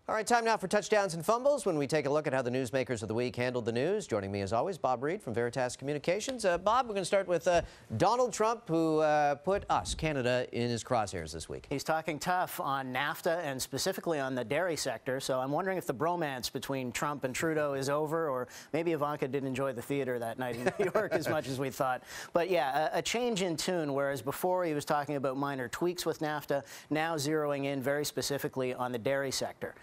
All right, time now for touchdowns and fumbles when we take a look at how the newsmakers of the week handled the news. Joining me as always, Bob Reed from Veritas Communications. Bob, we're going to start with Donald Trump, who put us, Canada, in his crosshairs this week. He's talking tough on NAFTA and specifically on the dairy sector. So I'm wondering if the bromance between Trump and Trudeau is over, or maybe Ivanka didn't enjoy the theater that night in New York as much as we thought. But yeah, a change in tune, whereas before he was talking about minor tweaks with NAFTA, now zeroing in very specifically on the dairy sector.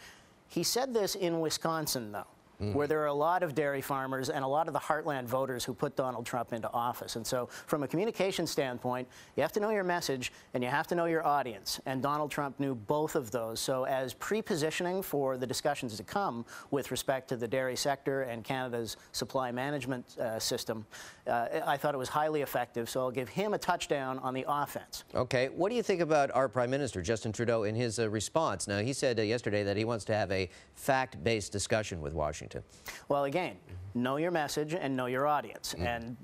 He said this in Wisconsin, though, where there are a lot of dairy farmers and a lot of the heartland voters who put Donald Trump into office. And so from a communication standpoint, you have to know your message and you have to know your audience. And Donald Trump knew both of those. So as pre-positioning for the discussions to come with respect to the dairy sector and Canada's supply management system, I thought it was highly effective. So I'll give him a touchdown on the offense. Okay. What do you think about our Prime Minister, Justin Trudeau, in his response? Now, he said yesterday that he wants to have a fact-based discussion with Washington. Well, again, know your message and know your audience. And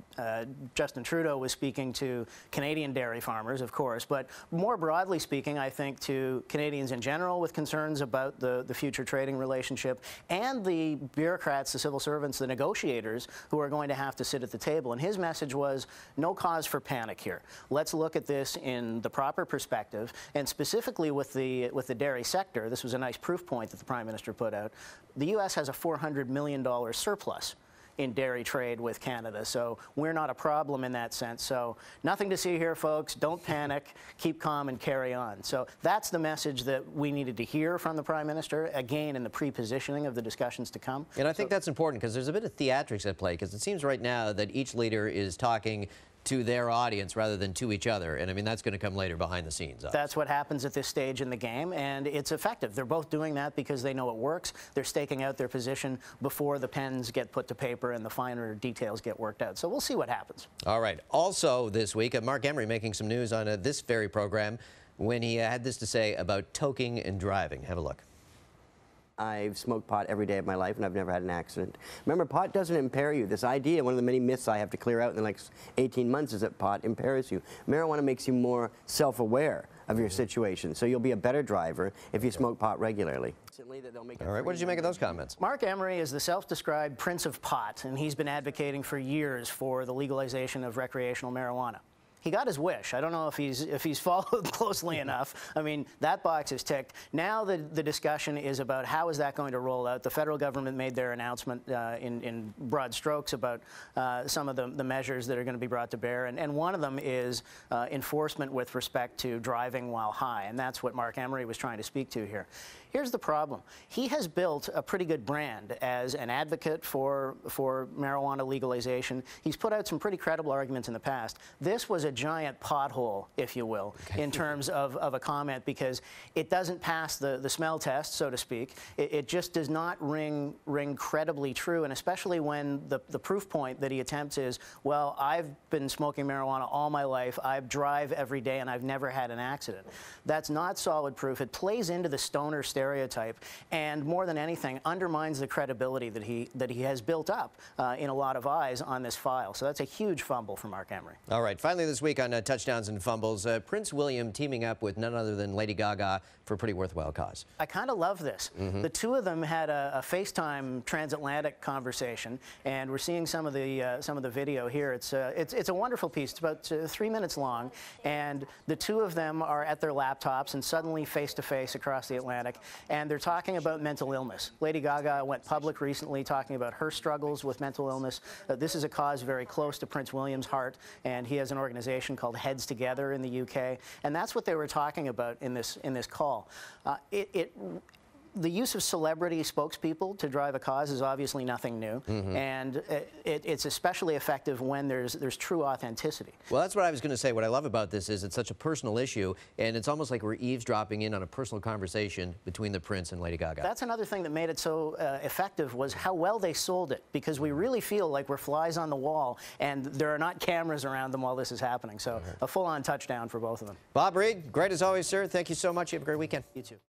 Justin Trudeau was speaking to Canadian dairy farmers, of course, but more broadly speaking, I think to Canadians in general with concerns about the future trading relationship and the bureaucrats, the civil servants, the negotiators who are going to have to sit at the table. And his message was no cause for panic here. Let's look at this in the proper perspective, and specifically with the dairy sector. This was a nice proof point that the Prime Minister put out. The U.S. has a $400 million surplus in dairy trade with Canada, so we're not a problem in that sense. So nothing to see here, folks. Don't panic. Keep calm and carry on. So that's the message that we needed to hear from the Prime Minister, again, in the pre-positioning of the discussions to come. And I think that's important because there's a bit of theatrics at play, because it seems right now that each leader is talking to their audience rather than to each other. And I mean, that's going to come later behind the scenes. Obviously. That's what happens at this stage in the game, and it's effective. They're both doing that because they know it works. They're staking out their position before the pens get put to paper and the finer details get worked out. So we'll see what happens. All right. Also this week, Mark Emery making some news on this very program when he had this to say about toking and driving. Have a look. I've smoked pot every day of my life, and I've never had an accident. Remember, pot doesn't impair you. This idea, one of the many myths I have to clear out in the next 18 months, is that pot impairs you. Marijuana makes you more self-aware of your situation, so you'll be a better driver if you smoke pot regularly. All right, what did you make of those comments? Mark Emery is the self-described prince of pot, and he's been advocating for years for the legalization of recreational marijuana. He got his wish. I don't know if he's followed closely enough. I mean, that box is ticked. Now the discussion is about how is that going to roll out. The federal government made their announcement in broad strokes about some of the measures that are going to be brought to bear, and one of them is enforcement with respect to driving while high, and that's what Mark Emery was trying to speak to here. Here's the problem. He has built a pretty good brand as an advocate for marijuana legalization. He's put out some pretty credible arguments in the past. This was a giant pothole, if you will, in terms of a comment, because it doesn't pass the smell test, so to speak. It just does not ring credibly true, and especially when the proof point that he attempts is, well, I've been smoking marijuana all my life, I drive every day, and I've never had an accident. That's not solid proof. It plays into the stoner stereotype, and more than anything, undermines the credibility that he has built up in a lot of eyes on this file. So that's a huge fumble for Mark Emery. All right, finally this week on touchdowns and fumbles, Prince William teaming up with none other than Lady Gaga for a pretty worthwhile cause. I kind of love this. The two of them had a FaceTime transatlantic conversation, and we're seeing some of the video here. It's a wonderful piece. It's about 3 minutes long, and the two of them are at their laptops and suddenly face to face across the Atlantic, and they're talking about mental illness. Lady Gaga went public recently talking about her struggles with mental illness. This is a cause very close to Prince William's heart, and he has an organization called Heads Together in the UK, and that's what they were talking about in this call. The use of celebrity spokespeople to drive a cause is obviously nothing new, and it's especially effective when there's true authenticity. Well, that's what I was going to say. What I love about this is it's such a personal issue, and it's almost like we're eavesdropping in on a personal conversation between the Prince and Lady Gaga. That's another thing that made it so effective, was how well they sold it, because we really feel like we're flies on the wall, and there are not cameras around them while this is happening. So a full-on touchdown for both of them. Bob Reed, great as always, sir. Thank you so much. You have a great weekend. You too.